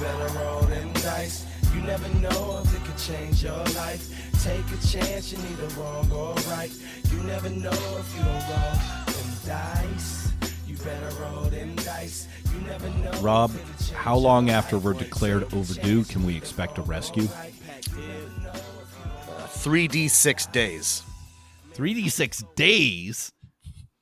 better roll them dice. You never know if it could change your life. Take a chance, you need a wrong or right. You never know if you don't roll them dice. You better roll them dice. You never know. Rob, how long after we're declared overdue can we expect a rescue? 3D6 days. 3D6 days?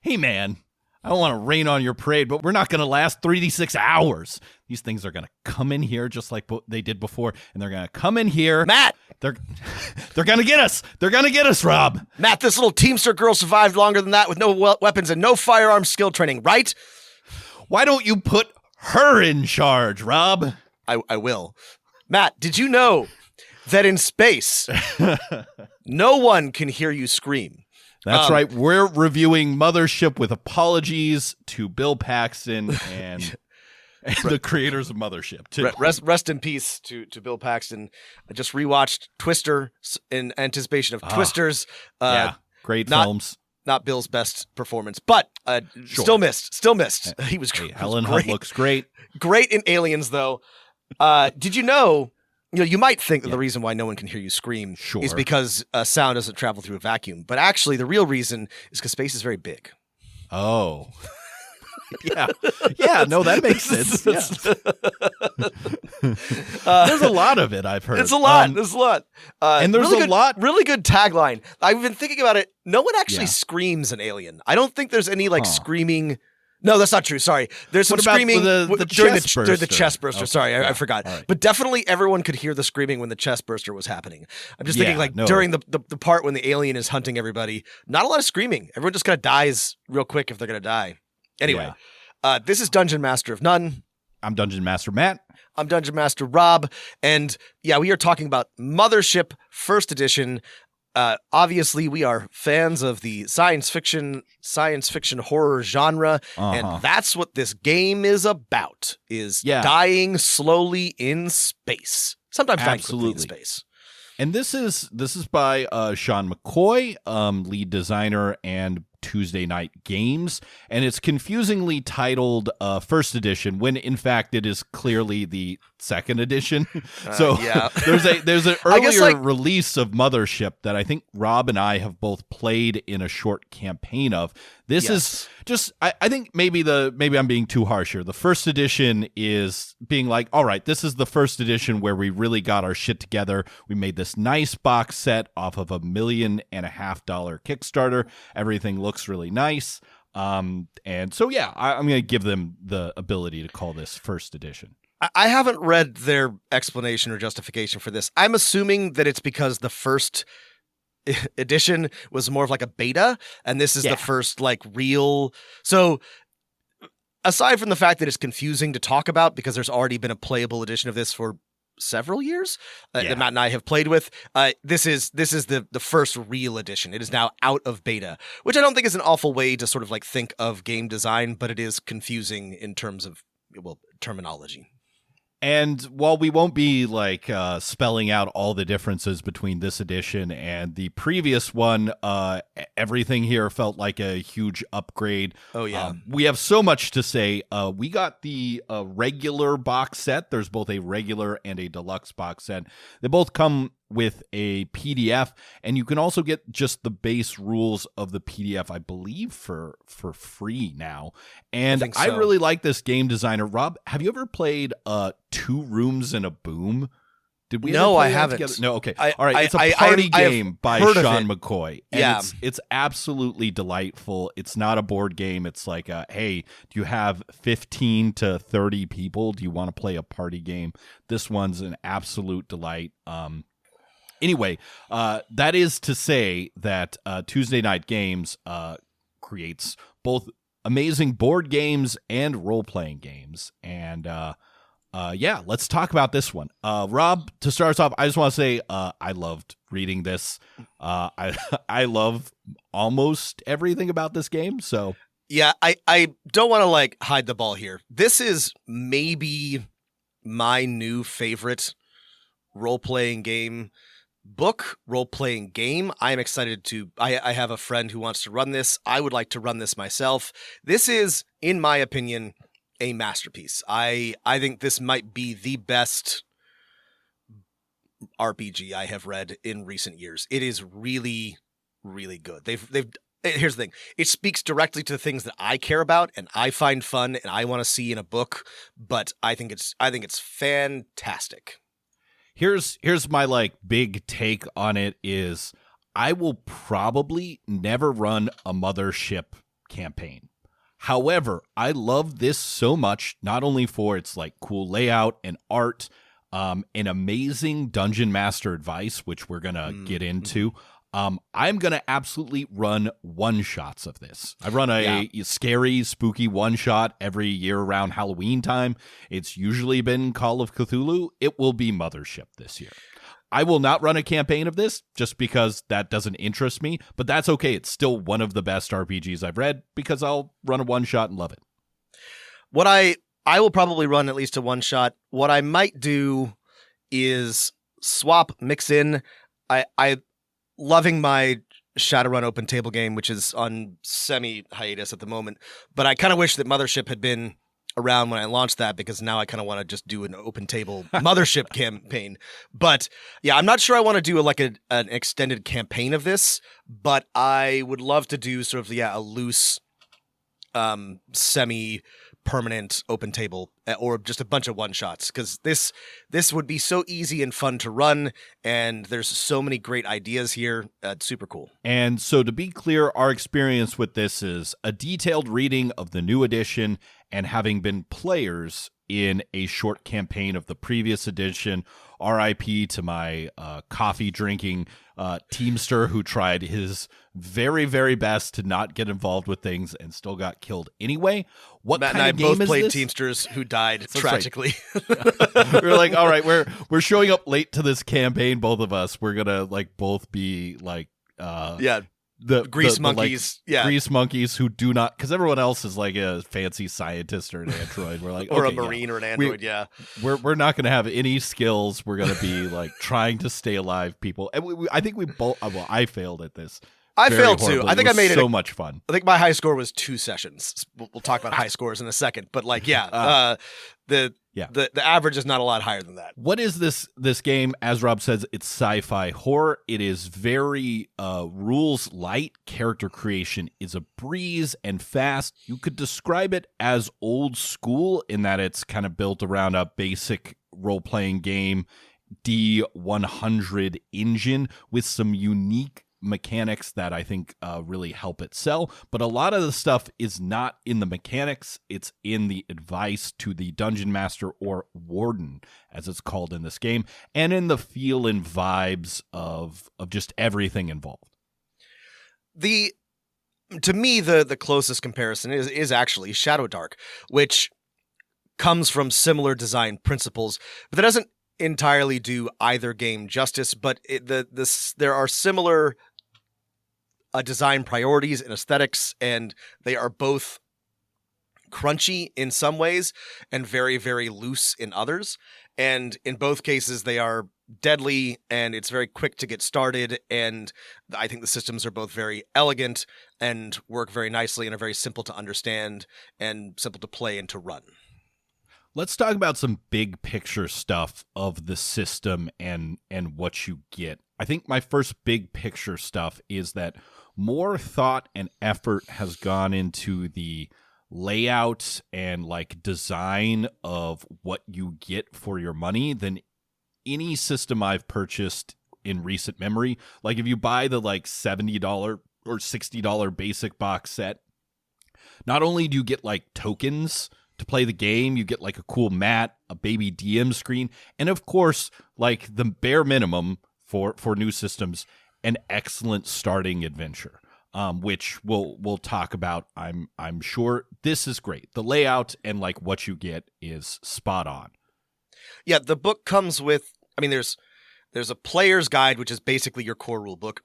Hey, man, I don't want to rain on your parade, but we're not going to last 3D6 hours. These things are going to come in here just like they did before, and they're going to come in here. Matt! They're going to get us. They're going to get us, Rob. Matt, this little Teamster girl survived longer than that with no weapons and no firearm skill training, right? Why don't you put her in charge, Rob? I will. Matt, did you know that in space, no one can hear you scream? That's right. We're reviewing Mothership with apologies to Bill Paxton and the creators of Mothership, too. Rest in peace to Bill Paxton. I just rewatched Twister in anticipation of Twisters. Great films. Not Bill's best performance, but still missed. He was great. Helen Hunt looks great. Great in Aliens, though. Did you know? You might think that the reason why no one can hear you scream is because sound doesn't travel through a vacuum. But actually, the real reason is because space is very big. Oh. Yeah, no, that makes sense. Yeah. There's a lot of it, I've heard. There's a lot. There's a lot. And there's really a lot. Really good tagline. I've been thinking about it. No one actually screams in Alien. I don't think there's any screaming. No, that's not true. Sorry. There's some screaming during the chest burster. Okay. Sorry, I forgot. Right. But definitely everyone could hear the screaming when the chest burster was happening. I'm just thinking during the part when the alien is hunting everybody, not a lot of screaming. Everyone just kind of dies real quick if they're going to die. Anyway, this is Dungeon Master of None. I'm Dungeon Master Matt. I'm Dungeon Master Rob. And we are talking about Mothership First Edition. Obviously, we are fans of the science fiction horror genre, and that's what this game is about, is dying slowly in space. Sometimes dying quickly in space. And this is by Sean McCoy, lead designer and Tuesday Night Games, and it's confusingly titled First Edition when in fact it is clearly the Second Edition. So there's an earlier release of Mothership that I think Rob and I have both played in a short campaign of. This is just I think maybe I'm being too harsh here. The First Edition is being like, all right, this is the First Edition where we really got our shit together. We made this nice box set off of $1.5 million Kickstarter. Everything looks really nice. And so, I'm going to give them the ability to call this First Edition. I haven't read their explanation or justification for this. I'm assuming that it's because the first edition was more of like a beta, and this is the first real. So aside from the fact that it's confusing to talk about because there's already been a playable edition of this for several years that Matt and I have played with, this is the first real edition. It is now out of beta, which I don't think is an awful way to sort of think of game design, but it is confusing in terms of terminology. And while we won't be spelling out all the differences between this edition and the previous one, everything here felt like a huge upgrade. Oh, yeah. We have so much to say. We got the regular box set. There's both a regular and a deluxe box set. They both come with a PDF, and you can also get just the base rules of the PDF, I believe, for free now. And I really like this game designer. Rob, have you ever played Two Rooms and a Boom? Did we? No, I haven't. Together? No, okay. All right, it's a party game by Sean McCoy. And it's absolutely delightful. It's not a board game. It's like, hey, do you have 15 to 30 people? Do you want to play a party game? This one's an absolute delight. Anyway, that is to say that Tuesday Night Games creates both amazing board games and role-playing games. And let's talk about this one. Rob, to start us off, I just want to say I loved reading this. I love almost everything about this game. So yeah, I don't want to hide the ball here. This is maybe my new favorite role-playing game. Role-playing game. I am excited to. I have a friend who wants to run this. I would like to run this myself. This is, in my opinion, a masterpiece. I think this might be the best RPG I have read in recent years. It is really, really good. Here's the thing. It speaks directly to the things that I care about and I find fun and I want to see in a book, but I think it's fantastic. Here's my like big take on it is I will probably never run a Mothership campaign. However, I love this so much, not only for its like cool layout and art, an amazing dungeon master advice, which we're gonna get into. I'm going to absolutely run one-shots of this. I run a scary, spooky one-shot every year around Halloween time. It's usually been Call of Cthulhu. It will be Mothership this year. I will not run a campaign of this just because that doesn't interest me, but that's okay. It's still one of the best RPGs I've read because I'll run a one-shot and love it. What I will probably run at least a one-shot. What I might do is mix in. I loving my Shadowrun open table game, which is on semi-hiatus at the moment. But I kind of wish that Mothership had been around when I launched that, because now I kind of want to just do an open table Mothership campaign. But yeah, I'm not sure I want to do an extended campaign of this, but I would love to do sort of, a loose semi-permanent open table, or just a bunch of one-shots, because this would be so easy and fun to run, and there's so many great ideas here. It's super cool. And so to be clear, our experience with this is a detailed reading of the new edition and having been players in a short campaign of the previous edition. RIP to my coffee drinking teamster who tried his very, very best to not get involved with things and still got killed anyway. What Matt kind and of I game both is played this? teamsters who died tragically. We're like, all right, we're showing up late to this campaign, both of us. We're gonna both be the grease monkeys, grease monkeys who do not, because everyone else is like a fancy scientist or an android. We're like, or okay, a marine or an android. We're not going to have any skills. We're going to be trying to stay alive, people. And I think we both. Well, I failed at this. I failed too. Horribly. I think I made so much fun. I think my high score was 2 sessions. We'll talk about high scores in a second, but the average is not a lot higher than that. What is this game? As Rob says, it's sci-fi horror. It is very rules light. Character creation is a breeze and fast. You could describe it as old school in that it's kind of built around a basic role-playing game D100 engine with some unique mechanics that I think really help it sell, but a lot of the stuff is not in the mechanics. It's in the advice to the dungeon master, or warden as it's called in this game, and in the feel and vibes of just everything involved. To me, the closest comparison is actually Shadow Dark, which comes from similar design principles, but that doesn't entirely do either game justice. But there are similar design priorities and aesthetics, and they are both crunchy in some ways and very, very loose in others. And in both cases, they are deadly, and it's very quick to get started. And I think the systems are both very elegant and work very nicely and are very simple to understand and simple to play and to run. Let's talk about some big picture stuff of the system and what you get. I think my first big picture stuff is that more thought and effort has gone into the layout and design of what you get for your money than any system I've purchased in recent memory. If you buy the $70 or $60 basic box set, not only do you get tokens to play the game, you get a cool mat, a baby DM screen, and of course, the bare minimum for new systems, an excellent starting adventure, which we'll talk about. I'm sure this is great. The layout and what you get is spot on. Yeah, the book comes with, there's a player's guide, which is basically your core rule book.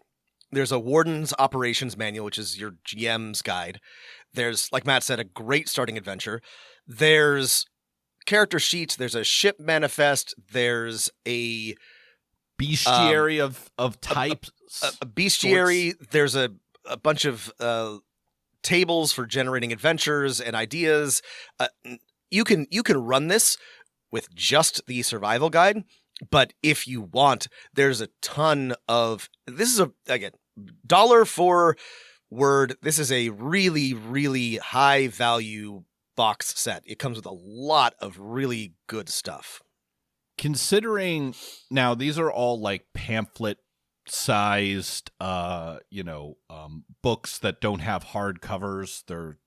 There's a warden's operations manual, which is your GM's guide. There's, like Matt said, a great starting adventure. There's character sheets. There's a ship manifest. There's a bestiary of types. A bestiary. Sorts. There's a bunch of tables for generating adventures and ideas. you can run this with just the survival guide, but if you want, there's a ton of, this is again, $1 for word. This is a really, really high value box set. It comes with a lot of really good stuff. Considering now these are all like pamphlet sized books that don't have hard covers. They're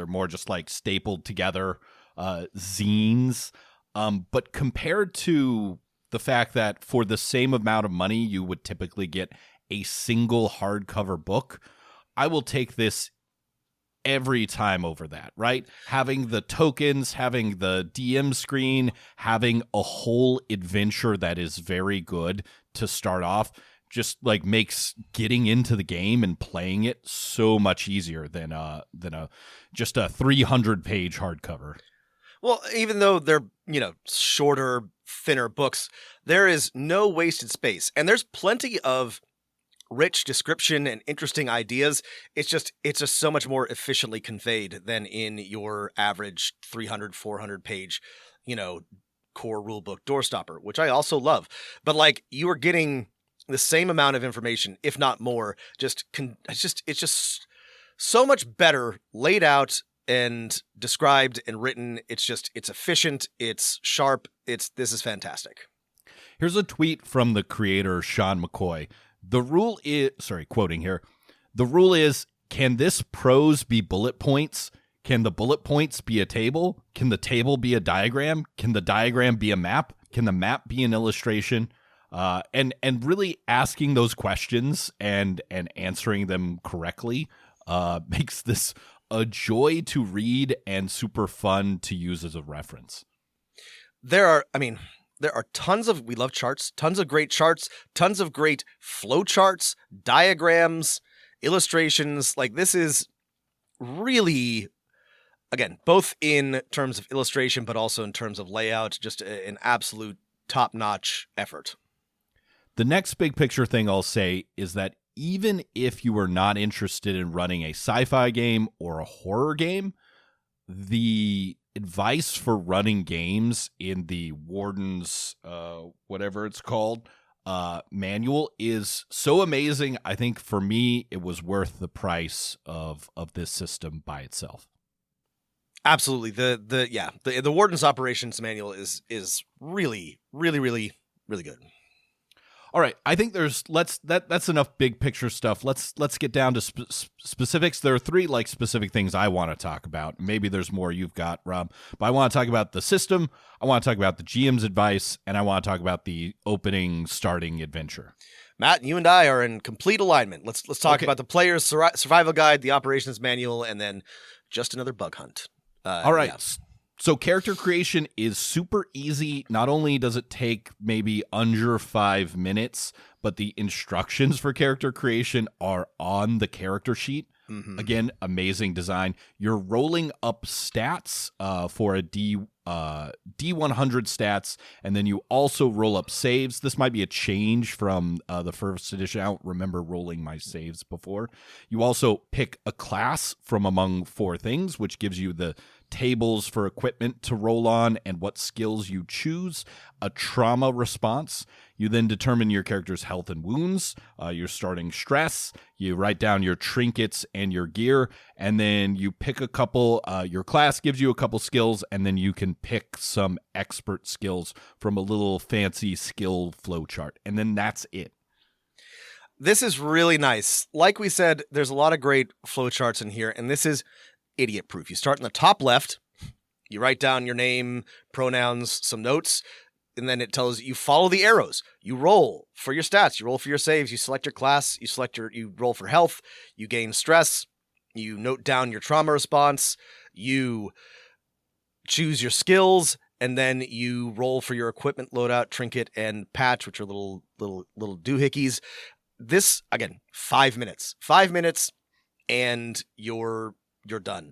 more just like stapled together zines. But compared to the fact that for the same amount of money you would typically get a single hardcover book, I will take this every time over that, right? Having the tokens, having the DM screen, having a whole adventure that is very good to start off just like makes getting into the game and playing it so much easier than just a 300-page hardcover. Well, even though they're, shorter, thinner books, there is no wasted space, and there's plenty of rich description and interesting ideas. It's just so much more efficiently conveyed than in your average 300, 400 page, core rulebook doorstopper, which I also love. But like, you are getting the same amount of information, if not more. It's just so much better laid out and described and written. It's efficient. It's sharp. This is fantastic. Here's a tweet from the creator, Sean McCoy. The rule is, quoting here, the rule is, can this prose be bullet points? Can the bullet points be a table? Can the table be a diagram? Can the diagram be a map? Can the map be an illustration? And really asking those questions and answering them correctly makes this a joy to read and super fun to use as a reference. There are tons of, we love charts, tons of great charts, tons of great flow charts, diagrams, illustrations. Like, this is really, again, both in terms of illustration, but also in terms of layout, just an absolute top-notch effort. The next big picture thing I'll say is that even if you are not interested in running a sci-fi game or a horror game, the advice for running games in the Warden's, whatever it's called, manual is so amazing. I think for me, it was worth the price of this system by itself. Absolutely. The Warden's operations manual is really, really, really, really good. All right, I think that's enough big picture stuff. Let's get down to specifics. There are 3 like specific things I want to talk about. Maybe there's more you've got, Rob, but I want to talk about the system. I want to talk about the GM's advice, and I want to talk about the starting adventure. Matt, you and I are in complete alignment. Let's talk about the player's survival guide, the operations manual, and then just another bug hunt. All right. Yeah. So character creation is super easy. Not only does it take maybe under 5 minutes, but the instructions for character creation are on the character sheet. Mm-hmm. Again, amazing design. You're rolling up stats for a D100 stats, and then you also roll up saves. This might be a change from the first edition. I don't remember rolling my saves before. You also pick a class from among 4 things, which gives you the tables for equipment to roll on and what skills you choose, a trauma response. You then determine your character's health and wounds, your starting stress, you write down your trinkets and your gear, and then you pick a couple, your class gives you a couple skills, and then you can pick some expert skills from a little fancy skill flow chart, and then that's it. This is really nice. Like we said, there's a lot of great flowcharts in here, and this is idiot proof. You start in the top left, you write down your name, pronouns, some notes, and then it tells you follow the arrows. You roll for your stats, you roll for your saves, you select your class, you roll for health, you gain stress, you note down your trauma response, you choose your skills, and then you roll for your equipment loadout, trinket, and patch, which are little doohickeys. This, again, 5 minutes. 5 minutes, and you're done.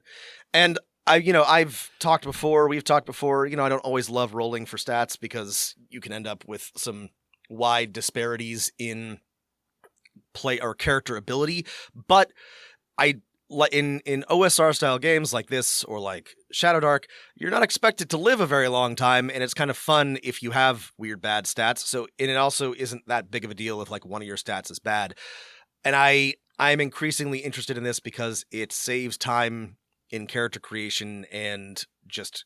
And we've talked before, I don't always love rolling for stats because you can end up with some wide disparities in play or character ability, but like in OSR style games like this or like Shadow Dark, you're not expected to live a very long time, and it's kind of fun if you have weird bad stats. So and it also isn't that big of a deal if like one of your stats is bad. And I'm increasingly interested in this because it saves time in character creation and just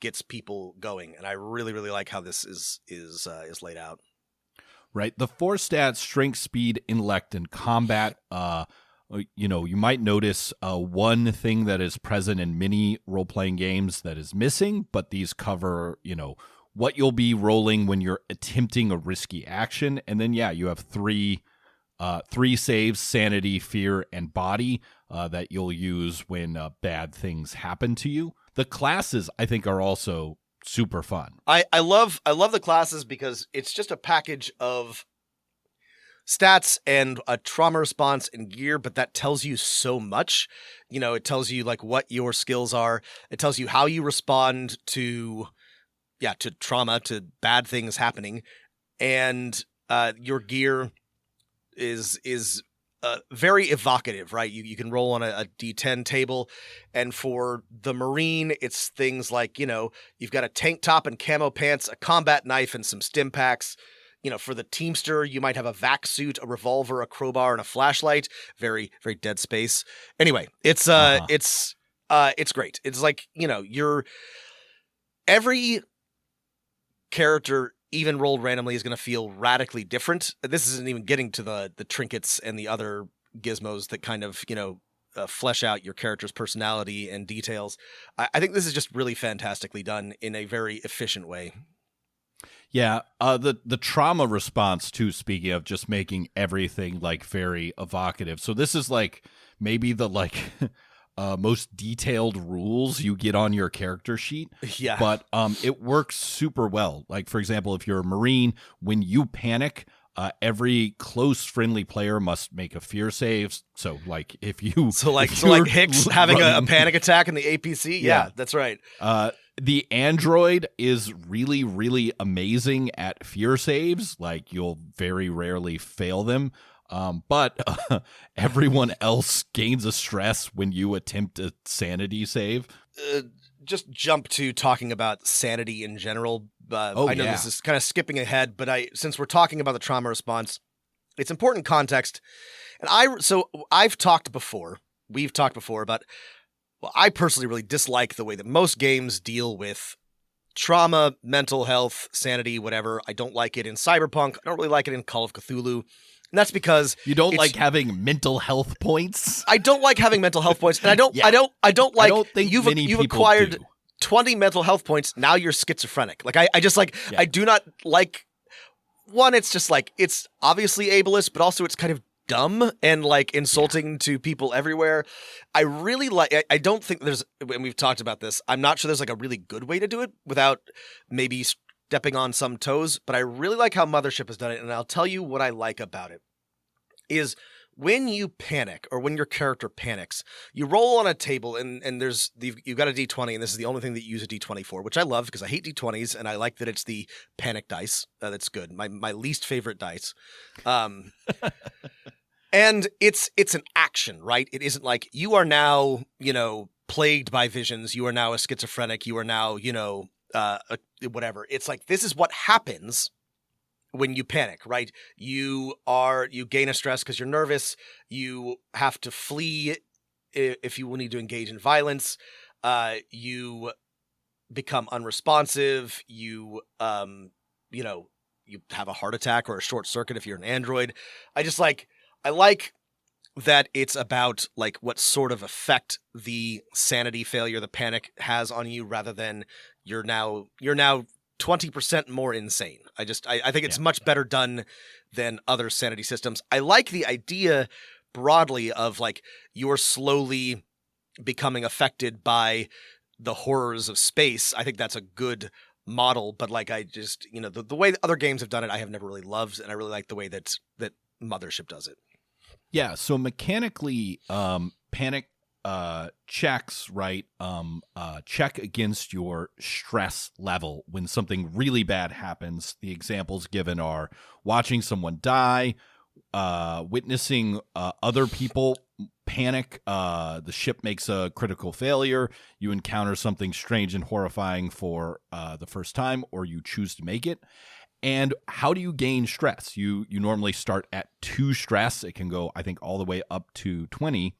gets people going. And I really, really like how this is laid out. Right. The 4 stats: strength, speed, intellect, and combat. You might notice one thing that is present in many role-playing games that is missing, but these cover, what you'll be rolling when you're attempting a risky action. And then, you have three saves: sanity, fear, and body, that you'll use when bad things happen to you. The classes, I think, are also super fun. I love the classes because it's just a package of stats and a trauma response and gear, but that tells you so much. It tells you like what your skills are. It tells you how you respond to trauma, to bad things happening, and your gear is very evocative, right? You can roll on a D10 table, and for the Marine, it's things like you've got a tank top and camo pants, a combat knife, and some stim packs. For the Teamster, you might have a vac suit, a revolver, a crowbar, and a flashlight. Very, very Dead Space. Anyway, it's great. It's like, every character, even rolled randomly, is going to feel radically different. This isn't even getting to the trinkets and the other gizmos that kind of, flesh out your character's personality and details. I think this is just really fantastically done in a very efficient way. Yeah, the trauma response too, speaking of just making everything like very evocative. So this is like maybe the most detailed rules you get on your character sheet. Yeah. But it works super well. Like, for example, if you're a Marine, when you panic, every close friendly player must make a fear save. So like if you like Hicks having a panic attack in the APC. Yeah, that's right. The android is really, really amazing at fear saves. Like, you'll very rarely fail them. But everyone else gains a stress when you attempt a sanity save. Just jump to talking about sanity in general. I know this is kind of skipping ahead, but since we're talking about the trauma response, it's important context. And we've talked before about, well, I personally really dislike the way that most games deal with trauma, mental health, sanity, whatever. I don't like it in Cyberpunk. I don't really like it in Call of Cthulhu. And that's because you don't like having mental health points. I don't like having mental health points, and I don't think you've acquired 20 mental health points. Now you're schizophrenic. Like I just like I do not like. One, it's just like it's obviously ableist, but also it's kind of dumb and like insulting to people everywhere. I really I don't think there's, and we've talked about this, I'm not sure there's like a really good way to do it without maybe stepping on some toes, but I really like how Mothership has done it. And I'll tell you what I like about it is when you panic, or when your character panics, you roll on a table and you've got a D20, and this is the only thing that you use a D20 for, which I love because I hate D20s and I like that it's the panic dice. That's good. My least favorite dice. And it's an action, right? It isn't like you are now, plagued by visions. You are now a schizophrenic. You are now, whatever. It's like, this is what happens when you panic, right? You gain a stress because you're nervous. You have to flee if you will need to engage in violence. You become unresponsive. You have a heart attack or a short circuit if you're an android. I like that it's about like what sort of effect the sanity failure, the panic has on you, rather than you're now 20% more insane. I think it's much better done than other sanity systems. I like the idea broadly of like you're slowly becoming affected by the horrors of space. I think that's a good model, but like I just, the way that other games have done it, I have never really loved, and I really like the way that Mothership does it. Yeah, so mechanically, panic checks, right? Check against your stress level when something really bad happens. The examples given are watching someone die, witnessing other people panic. The ship makes a critical failure. You encounter something strange and horrifying for the first time, or you choose to make it. And how do you gain stress? You normally start at 2 stress. It can go, I think, all the way up to 20.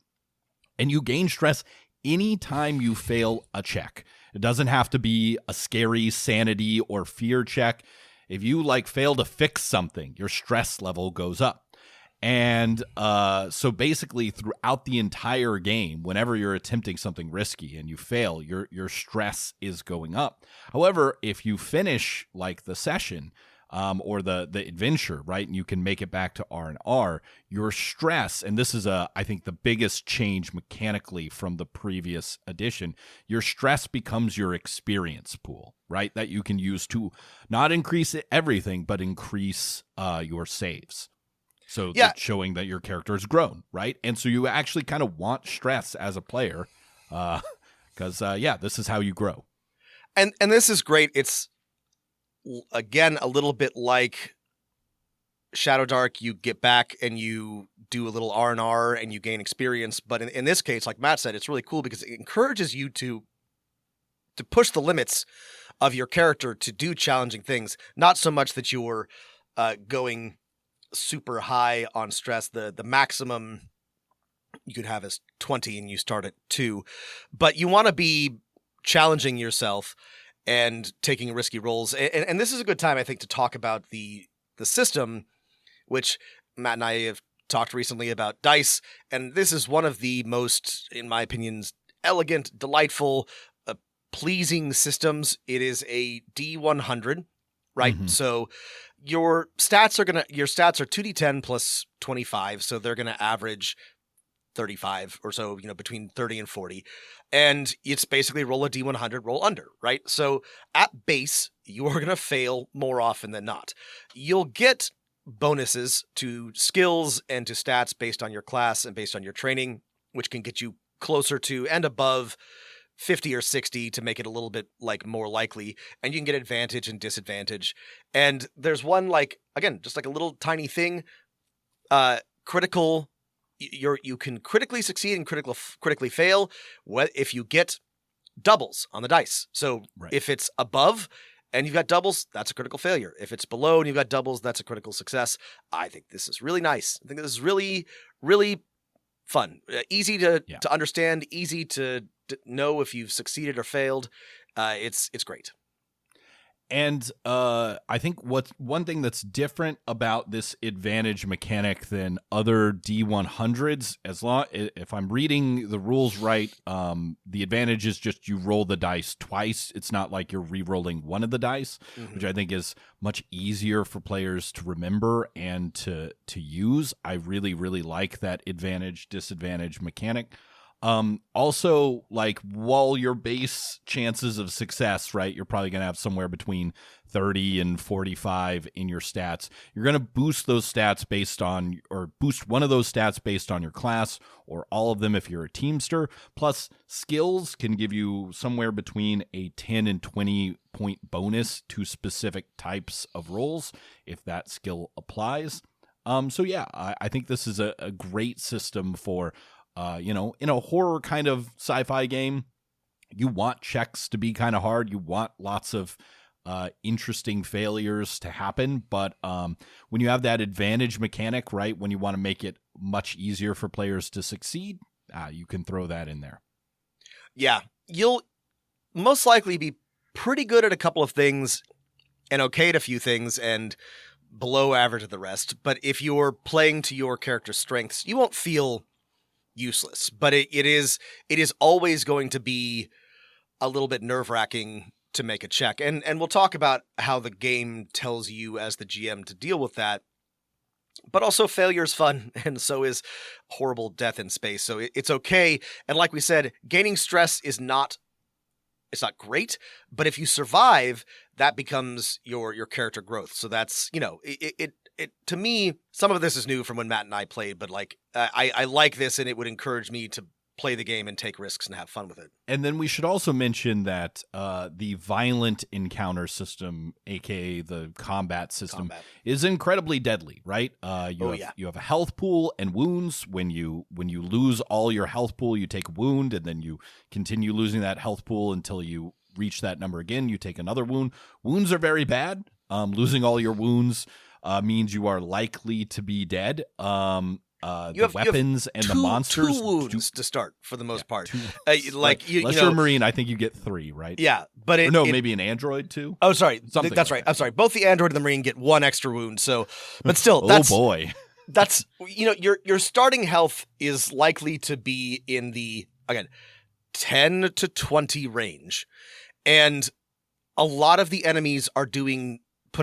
And you gain stress anytime you fail a check. It doesn't have to be a scary sanity or fear check. If you fail to fix something, your stress level goes up. And so basically throughout the entire game, whenever you're attempting something risky and you fail, your stress is going up. However, if you finish the session or the adventure, right, and you can make it back to R&R, your stress, and this is I think the biggest change mechanically from the previous edition, your stress becomes your experience pool, right, that you can use to not increase everything, but increase your saves. So it's showing that your character has grown, right? And so you actually kind of want stress as a player because, this is how you grow. And this is great. It's, again, a little bit like Shadow Dark. You get back and you do a little R&R and you gain experience. But in this case, like Matt said, it's really cool because it encourages you to push the limits of your character to do challenging things. Not so much that you're going super high on stress. The maximum you could have is 20 and you start at 2, but you want to be challenging yourself and taking risky rolls. And this is a good time, I think, to talk about the system, which Matt and I have talked recently about dice. And this is one of the most, in my opinion, elegant, delightful, pleasing systems. It is a D100, right? Mm-hmm. So your stats are 2d10 plus 25, so they're gonna average 35 or so, between 30 and 40, and it's basically roll a D100, roll under, right? So at base, you are gonna fail more often than not. You'll get bonuses to skills and to stats based on your class and based on your training, which can get you closer to and above 50 or 60 to make it a little bit more likely, and you can get advantage and disadvantage. And there's one again, just a little tiny thing, critical. You can critically succeed and critically fail if you get doubles on the dice. So if it's above and you've got doubles, that's a critical failure. If it's below and you've got doubles, that's a critical success. I think this is really nice. I think this is really, really fun, easy to understand, easy to know if you've succeeded or failed. It's great. And I think one thing that's different about this advantage mechanic than other D100s, if I'm reading the rules right, the advantage is just you roll the dice twice. It's not like you're re-rolling one of the dice, mm-hmm. which I think is much easier for players to remember and to use. I really, really like that advantage-disadvantage mechanic. Also, while your base chances of success, right, you're probably going to have somewhere between 30 and 45 in your stats. You're going to boost those stats boost one of those stats based on your class, or all of them if you're a teamster. Plus, skills can give you somewhere between a 10 and 20 point bonus to specific types of rolls if that skill applies. I think this is a great system for in a horror kind of sci-fi game. You want checks to be kind of hard. You want lots of interesting failures to happen. But when you have that advantage mechanic, right, when you want to make it much easier for players to succeed, you can throw that in there. Yeah, you'll most likely be pretty good at a couple of things and okay at a few things and below average at the rest. But if you're playing to your character's strengths, you won't feel useless, but it is always going to be a little bit nerve-wracking to make a check. And we'll talk about how the game tells you as the GM to deal with that. But also failure is fun, and so is horrible death in space. So it's okay. And like we said, gaining stress is not great, but if you survive, that becomes your character growth. So that's, it to me, some of this is new from when Matt and I played, but I like this, and it would encourage me to play the game and take risks and have fun with it. And then we should also mention that the violent encounter system, aka the combat system, is incredibly deadly, right? You have a health pool and wounds. When you lose all your health pool, you take a wound, and then you continue losing that health pool until you reach that number again. You take another wound. Wounds are very bad. Losing all your wounds means you are likely to be dead. The weapons and the monsters. 2 wounds to start for the most part. Unless you're a Marine, I think you get 3, right? Yeah, but maybe an android too. Oh, sorry, Something that's like right. that. I'm sorry. Both the android and the Marine get 1 extra wound. So, but still, that's boy. That's your starting health is likely to be in the 10 to 20 range, and a lot of the enemies are putting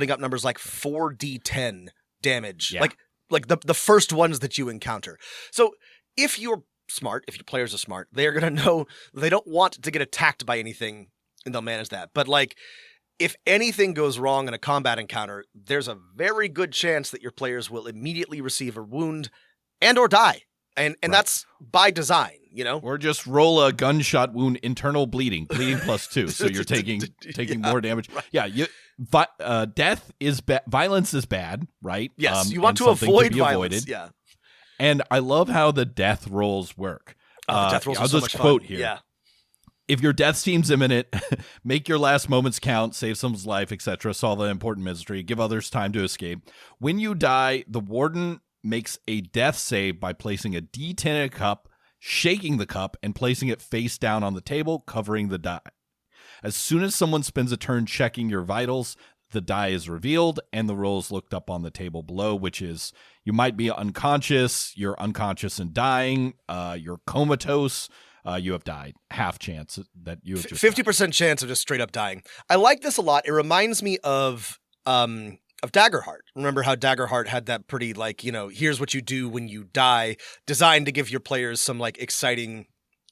up numbers like 4d10 damage. Yeah. Like the first ones that you encounter. So if you're smart, if your players are smart, they're going to know they don't want to get attacked by anything, and they'll manage that. But like, if anything goes wrong in a combat encounter, there's a very good chance that your players will immediately receive a wound and or die. And that's by design, Or just roll a gunshot wound, internal bleeding +2, so you're taking more damage. Right. Yeah, death is violence is bad, right? Yes, you want to avoid violence. Yeah, and I love how the death rolls work. The death rolls I'll so just much quote fun. here. Yeah. If your death seems imminent, make your last moments count, save someone's life, etc., solve an important mystery, give others time to escape. When you die, the warden makes a death save by placing a D10 in a cup, shaking the cup, and placing it face down on the table, covering the die. As soon as someone spends a turn checking your vitals, the die is revealed, and the roll is looked up on the table below, which is you might be unconscious, you're unconscious and dying, you're comatose, you have died. Half chance that you have just 50% chance of just straight up dying. I like this a lot. It reminds me of Daggerheart. Remember how Daggerheart had that pretty here's what you do when you die, designed to give your players some exciting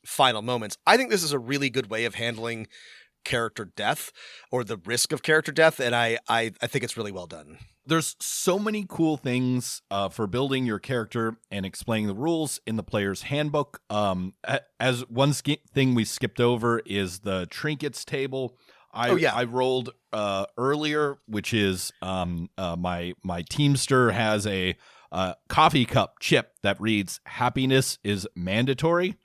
final moments. I think this is a really good way of handling character death or the risk of character death, and I think it's really well done. There's so many cool things for building your character and explaining the rules in the player's handbook. As one thing we skipped over is the trinkets table. I rolled earlier, which is my Teamster has a coffee cup chip that reads "Happiness is mandatory,"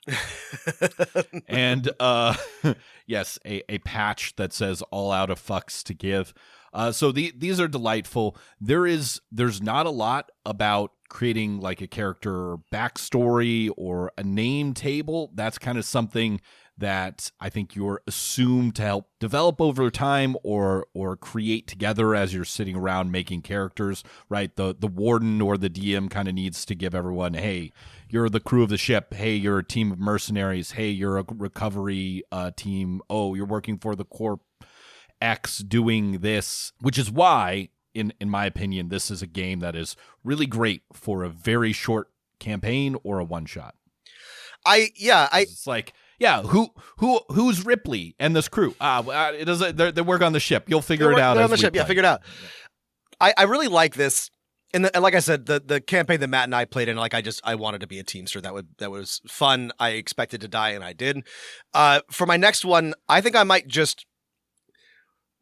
and yes, a patch that says "All out of fucks to give." So these are delightful. There's not a lot about creating like a character backstory or a name table. That's kind of something that I think you're assumed to help develop over time or create together as you're sitting around making characters, right? The warden or the DM kind of needs to give everyone, hey, you're the crew of the ship. Hey, you're a team of mercenaries. Hey, you're a recovery team. Oh, you're working for the Corp X doing this, which is why, in my opinion, this is a game that is really great for a very short campaign or a one-shot. It's like, yeah, who's Ripley and this crew? It doesn't. They work on the ship. You'll figure it out. On the ship, figure it out. I really like this, and like I said, the campaign that Matt and I played in, I wanted to be a Teamster. That was fun. I expected to die, and I did. For my next one, I think I might just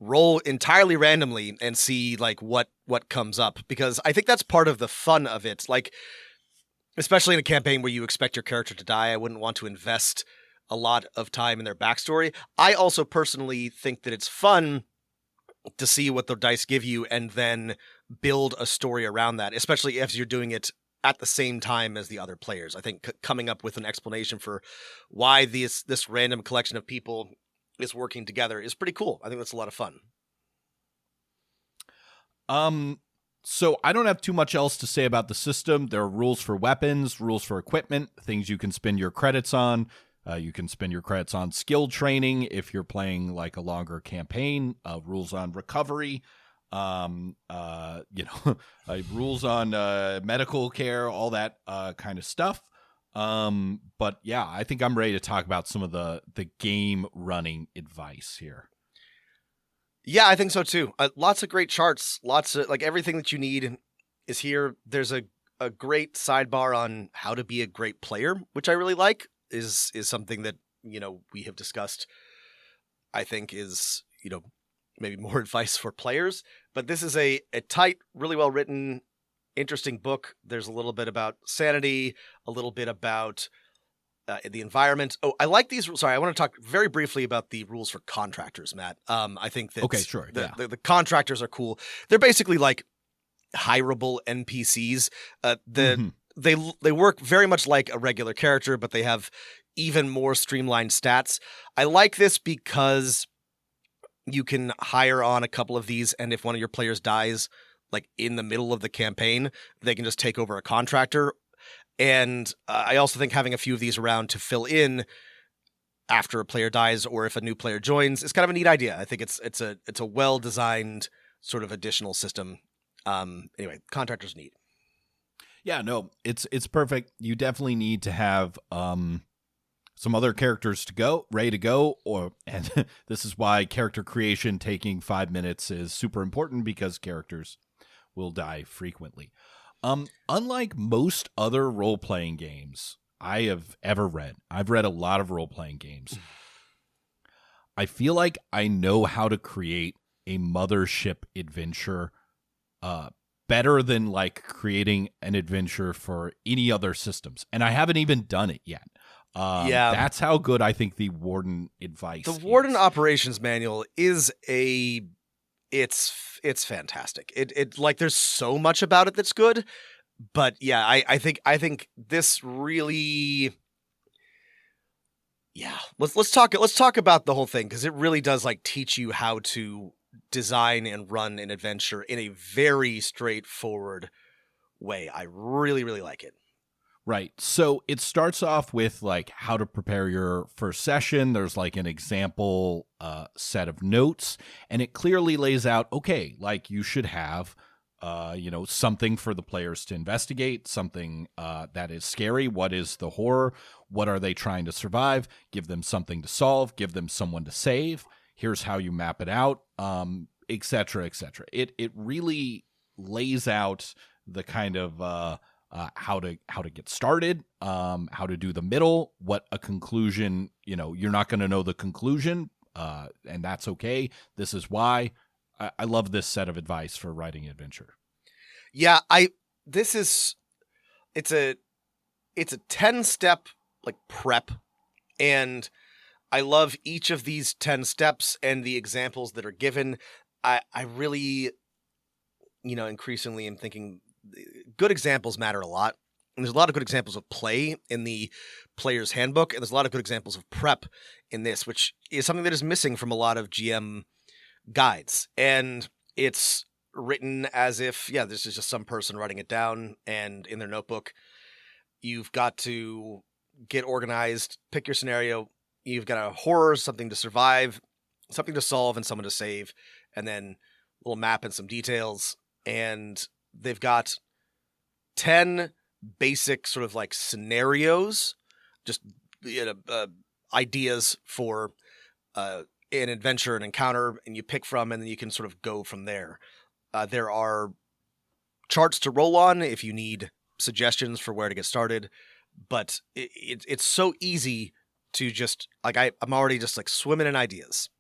roll entirely randomly and see what comes up, because I think that's part of the fun of it. Especially in a campaign where you expect your character to die, I wouldn't want to invest a lot of time in their backstory. I also personally think that it's fun to see what the dice give you and then build a story around that, especially if you're doing it at the same time as the other players. I think coming up with an explanation for why this random collection of people is working together is pretty cool. I think that's a lot of fun. So I don't have too much else to say about the system. There are rules for weapons, rules for equipment, things you can spend your credits on. You can spend your credits on skill training if you're playing like a longer campaign. Rules on recovery, rules on medical care, all that kind of stuff. But yeah, I think I'm ready to talk about some of the game running advice here. Yeah, I think so too. Lots of great charts. Lots of everything that you need is here. There's a great sidebar on how to be a great player, which I really like. is something that, we have discussed, I think is, maybe more advice for players. But this is a tight, really well written, interesting book. There's a little bit about sanity, a little bit about the environment. Oh, I like these. Sorry, I want to talk very briefly about the rules for contractors, Matt. I think that okay, sure, the contractors are cool. They're basically like hireable NPCs. They work very much like a regular character, but they have even more streamlined stats. I like this because you can hire on a couple of these, and if one of your players dies, like in the middle of the campaign, they can just take over a contractor. And I also think having a few of these around to fill in after a player dies or if a new player joins is kind of a neat idea. I think it's a well designed sort of additional system. Anyway, contractors neat. Yeah, no, it's perfect. You definitely need to have some other characters ready to go, and this is why character creation taking 5 minutes is super important, because characters will die frequently. Unlike most other role-playing games I have ever read, I've read a lot of role-playing games. I feel like I know how to create a Mothership adventure better than like creating an adventure for any other systems. And I haven't even done it yet. That's how good I think the Warden advice is. The Warden operations manual is it's fantastic. It like there's so much about it that's good, but yeah, I think this really, yeah. Let's talk about the whole thing, because it really does like teach you how to design and run an adventure in a very straightforward way. I really, really like it. Right. So it starts off with like how to prepare your first session. There's like an example set of notes, and it clearly lays out, okay, like you should have, something for the players to investigate, something that is scary. What is the horror? What are they trying to survive? Give them something to solve. Give them someone to save. Here's how you map it out, et cetera, et cetera. It really lays out the kind of how to get started, how to do the middle, what a conclusion, you're not going to know the conclusion, and that's okay. This is why. I love this set of advice for writing adventure. Yeah, it's a 10-step like prep, and I love each of these 10 steps and the examples that are given. I really, increasingly am thinking good examples matter a lot. And there's a lot of good examples of play in the player's handbook, and there's a lot of good examples of prep in this, which is something that is missing from a lot of GM guides. And it's written as if, this is just some person writing it down, and in their notebook, you've got to get organized, pick your scenario. You've got a horror, something to survive, something to solve, and someone to save, and then a little map and some details. And they've got 10 basic sort of like scenarios, just ideas for an adventure, an encounter, and you pick from, and then you can sort of go from there. There are charts to roll on if you need suggestions for where to get started, but it's so easy to just like I'm already just like swimming in ideas.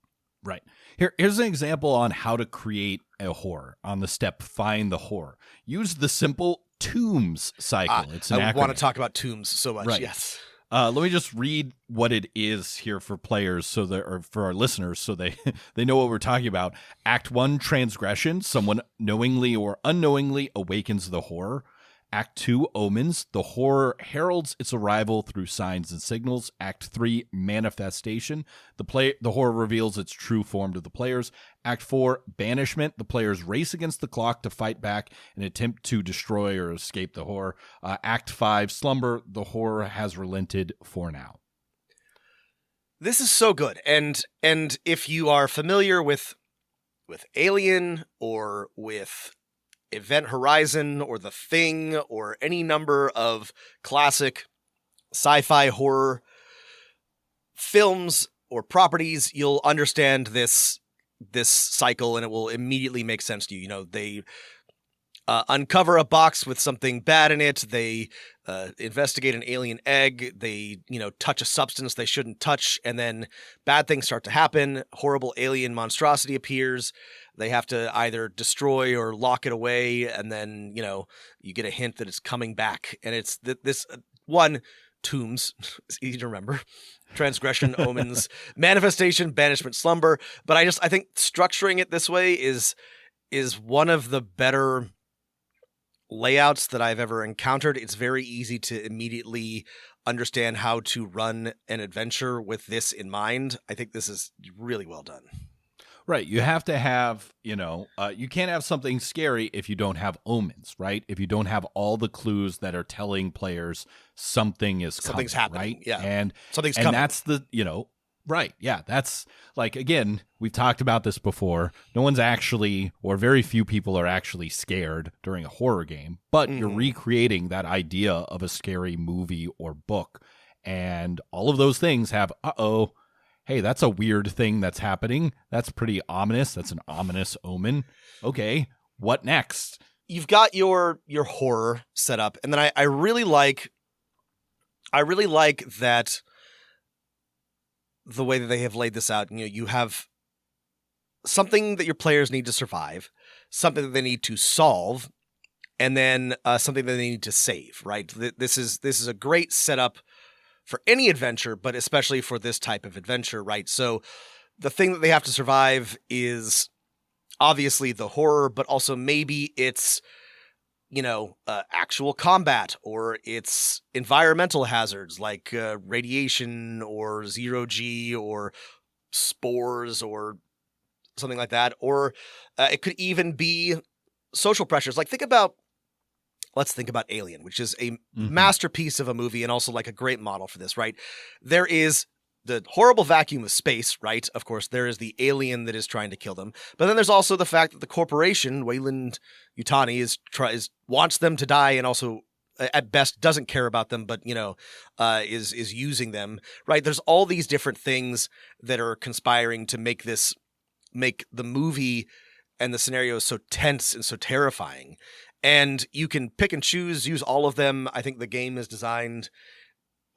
Right. Here's an example on how to create a horror on the step find the horror. Use the simple tombs cycle. It's an I acronym. want to talk about tombs so much. Right. Yes. Let me just read what it is here for players, or for our listeners, so they know what we're talking about. Act 1, transgression. Someone knowingly or unknowingly awakens the horror. Act 2, omens. The horror heralds its arrival through signs and signals. Act 3, manifestation. The horror reveals its true form to the players. Act 4, banishment. The players race against the clock to fight back and attempt to destroy or escape the horror. Act 5, slumber. The horror has relented for now. This is so good. And if you are familiar with Alien or with Event Horizon or The Thing or any number of classic sci-fi horror films or properties, you'll understand this cycle, and it will immediately make sense to you. They uncover a box with something bad in it. They investigate an alien egg. They, touch a substance they shouldn't touch, and then bad things start to happen. Horrible alien monstrosity appears. They have to either destroy or lock it away, and then, you get a hint that it's coming back. And it's this one, tombs, it's easy to remember. Transgression, omens, manifestation, banishment, slumber. But I think structuring it this way is one of the better layouts that I've ever encountered. It's very easy to immediately understand how to run an adventure with this in mind. I think this is really well done. Right. You have to have, you can't have something scary if you don't have omens, right? If you don't have all the clues that are telling players something's happening, right? Yeah. And something's coming. That's the, right. Yeah. That's like, again, we've talked about this before. No one's actually, or very few people are actually scared during a horror game, but you're recreating that idea of a scary movie or book. And all of those things have, hey, that's a weird thing that's happening. That's pretty ominous. That's an ominous omen. Okay, what next? You've got your horror set up, and then I really like that the way that they have laid this out. You have something that your players need to survive, something that they need to solve, and then something that they need to save. Right? This is a great setup for any adventure, but especially for this type of adventure, right? So the thing that they have to survive is obviously the horror, but also maybe it's, actual combat, or it's environmental hazards like radiation or zero-G or spores or something like that. Or it could even be social pressures. Like let's think about Alien, which is a masterpiece of a movie and also like a great model for this, right? There is the horrible vacuum of space, right? Of course, there is the alien that is trying to kill them. But then there's also the fact that the corporation, Weyland Yutani, wants them to die and also at best doesn't care about them, but, is using them, right? There's all these different things that are conspiring to make the movie and the scenario so tense and so terrifying. And you can pick and choose, use all of them. I think the game is designed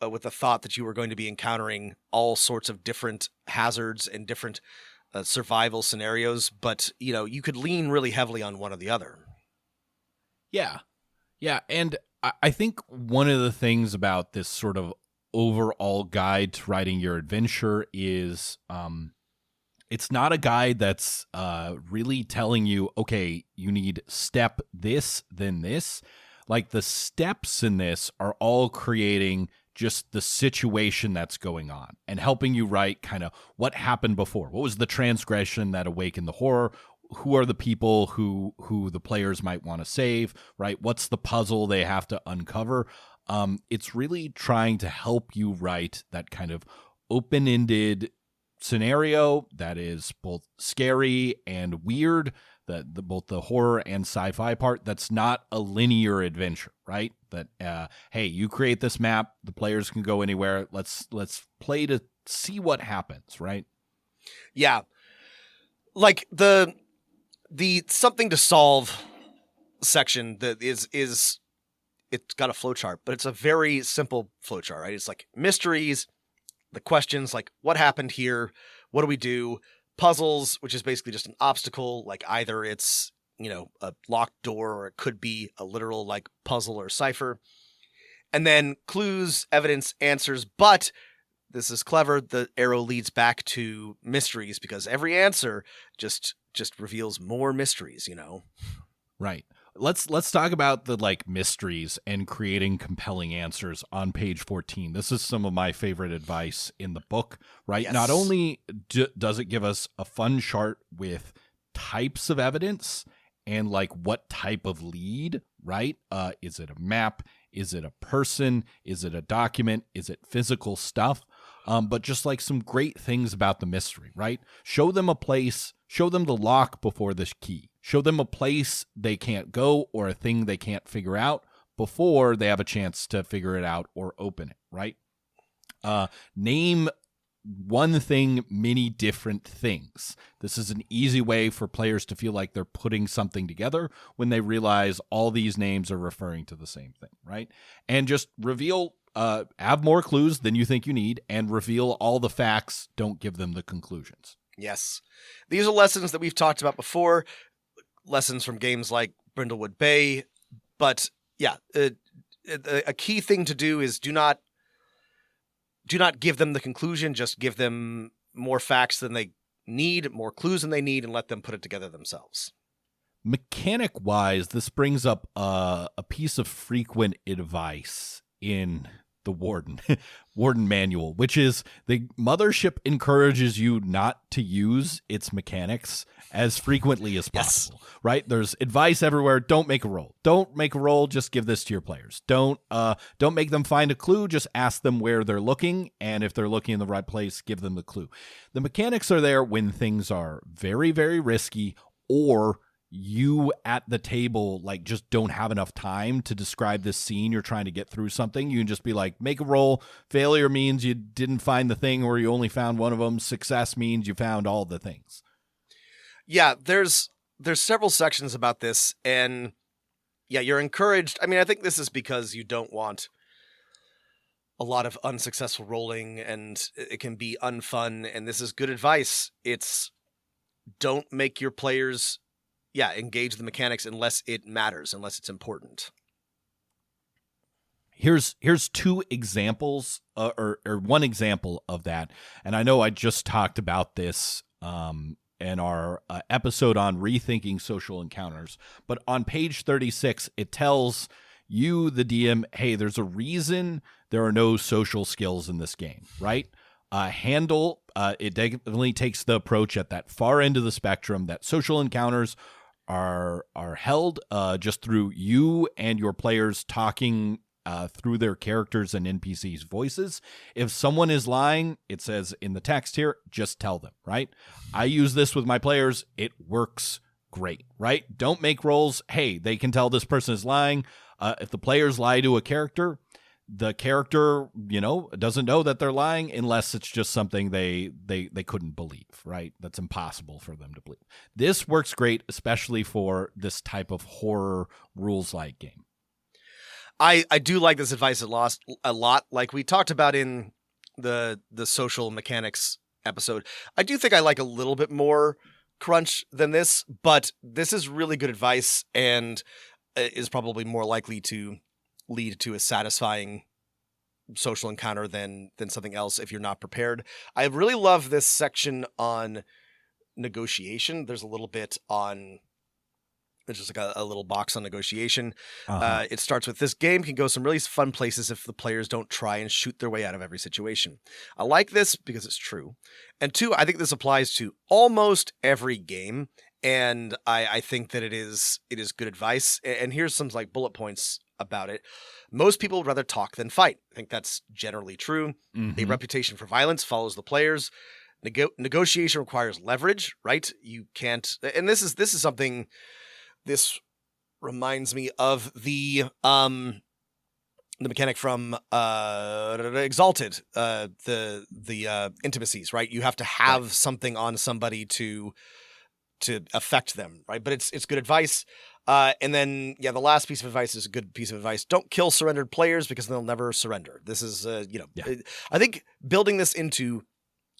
with the thought that you are going to be encountering all sorts of different hazards and different survival scenarios. But, you could lean really heavily on one or the other. Yeah. Yeah. And I think one of the things about this sort of overall guide to writing your adventure is it's not a guide that's really telling you, okay, you need step this, then this. Like the steps in this are all creating just the situation that's going on and helping you write kind of what happened before. What was the transgression that awakened the horror? Who are the people who the players might want to save, right? What's the puzzle they have to uncover? It's really trying to help you write that kind of open-ended scenario that is both scary and weird, both the horror and sci-fi part. That's not a linear adventure, right? That hey, you create this map, the players can go anywhere. Let's play to see what happens, right? Yeah, like the something to solve section that is it's got a flowchart, but it's a very simple flowchart, right? It's like mysteries, the questions like what happened here, what do we do? Puzzles, which is basically just an obstacle, like either it's, a locked door or it could be a literal like puzzle or cipher. And then clues, evidence, answers, but this is clever, the arrow leads back to mysteries because every answer just reveals more mysteries, Right. Let's talk about the like mysteries and creating compelling answers on page 14. This is some of my favorite advice in the book, right? Yes. Not only does it give us a fun chart with types of evidence and like what type of lead, right? Is it a map? Is it a person? Is it a document? Is it physical stuff? But just like some great things about the mystery, right? Show them a place, show them the lock before the key. Show them a place they can't go or a thing they can't figure out before they have a chance to figure it out or open it, right? Name one thing, many different things. This is an easy way for players to feel like they're putting something together when they realize all these names are referring to the same thing, right? And just reveal, have more clues than you think you need, and reveal all the facts. Don't give them the conclusions. Yes. These are lessons that we've talked about before, lessons from games like Brindlewood Bay. But yeah, a key thing to do is do not give them the conclusion, just give them more facts than they need, more clues than they need, and let them put it together themselves. Mechanic-wise, this brings up a piece of frequent advice in the Warden manual, which is the Mothership encourages you not to use its mechanics as frequently as possible, right? There's advice everywhere. Don't make a roll. Don't make a roll. Just give this to your players. Don't make them find a clue. Just ask them where they're looking. And if they're looking in the right place, give them the clue. The mechanics are there when things are very, very risky, or you at the table like just don't have enough time to describe this scene. You're trying to get through something. You can just be like, make a roll. Failure means you didn't find the thing, or you only found one of them. Success means you found all the things. Yeah, there's several sections about this, and yeah, you're encouraged. I mean, I think this is because you don't want a lot of unsuccessful rolling, and it can be unfun, and this is good advice. It's don't make your players engage the mechanics unless it matters, unless it's important. Here's two examples, or one example of that. And I know I just talked about this in our episode on rethinking social encounters. But on page 36, it tells you, the DM, hey, there's a reason there are no social skills in this game, right? Handle, it definitely takes the approach at that far end of the spectrum that social encounters are held just through you and your players talking through their characters and NPCs' voices. If someone is lying, it says in the text here, just tell them, right? I use this with my players. It works great, right? Don't make rolls. Hey, they can tell this person is lying. If the players lie to a character, the character, doesn't know that they're lying unless it's just something they couldn't believe, right? That's impossible for them to believe. This works great, especially for this type of horror rules-like game. I do like this advice a lot. Like we talked about in the social mechanics episode, I do think I like a little bit more crunch than this, but this is really good advice and is probably more likely to lead to a satisfying social encounter than something else if you're not prepared. I really love this section on negotiation. There's a little bit on, there's just like a little box on negotiation. It starts with, this game can go some really fun places if the players don't try and shoot their way out of every situation. I like this because it's true. And two, I think this applies to almost every game. And I think that it is good advice. And here's some like bullet points about it. Most people would rather talk than fight. I think that's generally true. Mm-hmm. A reputation for violence follows the players. Negotiation requires leverage, right? You can't, and this is something, this reminds me of the mechanic from Exalted, the intimacies, right? You have to have something on somebody to affect them, right? But it's good advice. And then, the last piece of advice is a good piece of advice. Don't kill surrendered players because they'll never surrender. This is, I think building this into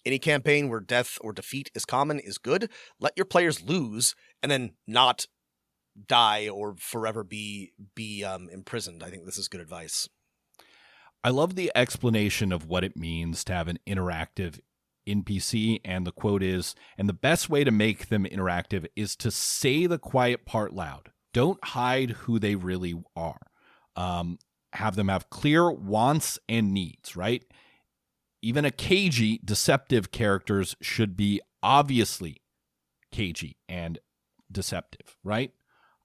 any campaign where death or defeat is common is good. Let your players lose and then not die or forever be imprisoned. I think this is good advice. I love the explanation of what it means to have an interactive NPC, and the quote is, and the best way to make them interactive is to say the quiet part loud. Don't hide who they really are. Have them have clear wants and needs, right? Even a cagey, deceptive characters should be obviously cagey and deceptive, right?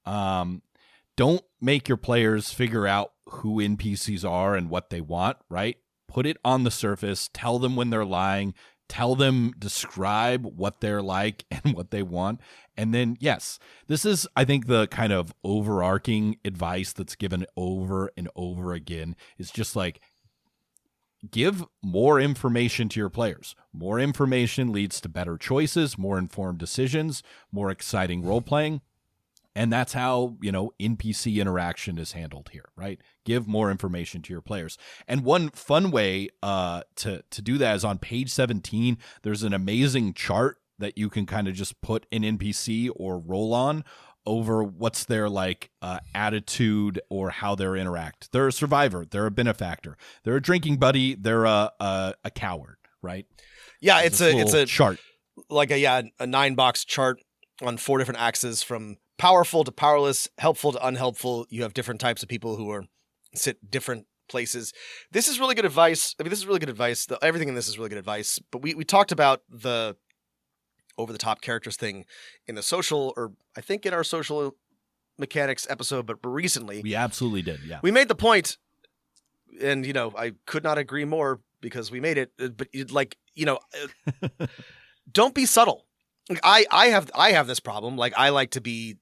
Don't make your players figure out who NPCs are and what they want, right? Put it on the surface. Tell them when they're lying. Tell them, describe what they're like and what they want. And then, yes, this is, I think, the kind of overarching advice that's given over and over again. It's just like, give more information to your players. More information leads to better choices, more informed decisions, more exciting role-playing. And that's how, NPC interaction is handled here, right? Give more information to your players. And one fun way to do that is on page 17, there's an amazing chart that you can kind of just put an NPC or roll on over what's their attitude or how they interact. They're a survivor. They're a benefactor. They're a drinking buddy. They're a coward, right? Yeah, it's a chart, like a 9-box chart on 4 different axes from powerful to powerless, helpful to unhelpful. You have different types of people who sit different places. This is really good advice. I mean, this is really good advice. Everything in this is really good advice. But we talked about the over-the-top characters thing in the social, or I think in our social mechanics episode, but recently. We absolutely did, yeah. We made the point, and, I could not agree more because we made it, but don't be subtle. I have this problem. Like, I like to be,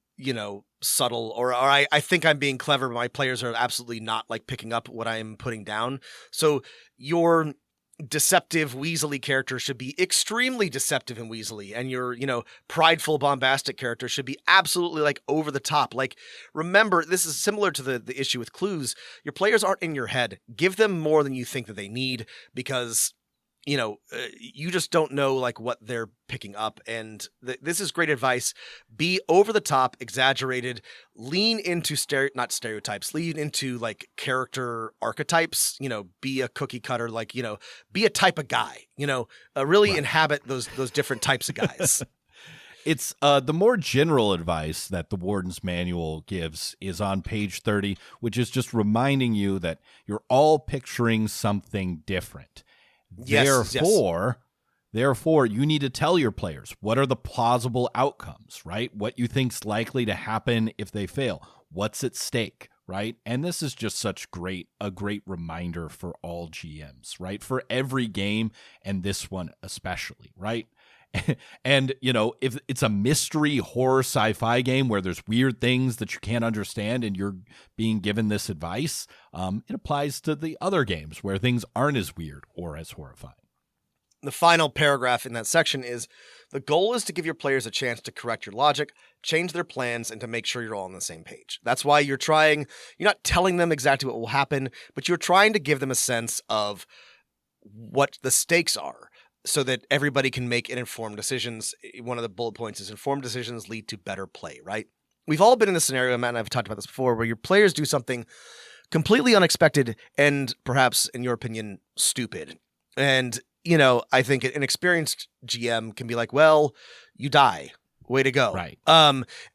subtle, or I think I'm being clever, but my players are absolutely not picking up what I'm putting down. So your deceptive, weaselly character should be extremely deceptive and weaselly, and your, prideful, bombastic character should be absolutely over the top. Remember, this is similar to the issue with clues. Your players aren't in your head. Give them more than you think that they need, because you just don't know what they're picking up. And this is great advice. Be over the top, exaggerated, lean into not stereotypes, lean into character archetypes, be a cookie cutter, be a type of guy, really inhabit those different types of guys. It's the more general advice that the Warden's Manual gives is on page 30, which is just reminding you that you're all picturing something different. Therefore, you need to tell your players what are the plausible outcomes, right? What you think's likely to happen if they fail. What's at stake, right? And this is just a great reminder for all GMs, right? For every game, and this one especially, right? And, if it's a mystery horror sci-fi game where there's weird things that you can't understand and you're being given this advice, it applies to the other games where things aren't as weird or as horrifying. The final paragraph in that section is, the goal is to give your players a chance to correct your logic, change their plans, and to make sure you're all on the same page. That's why you're not telling them exactly what will happen, but you're trying to give them a sense of what the stakes are, so that everybody can make informed decisions. One of the bullet points is informed decisions lead to better play, right? We've all been in this scenario, Matt and I've talked about this before, where your players do something completely unexpected and perhaps, in your opinion, stupid. And, I think an experienced GM can be like, well, you die. Way to go. Right.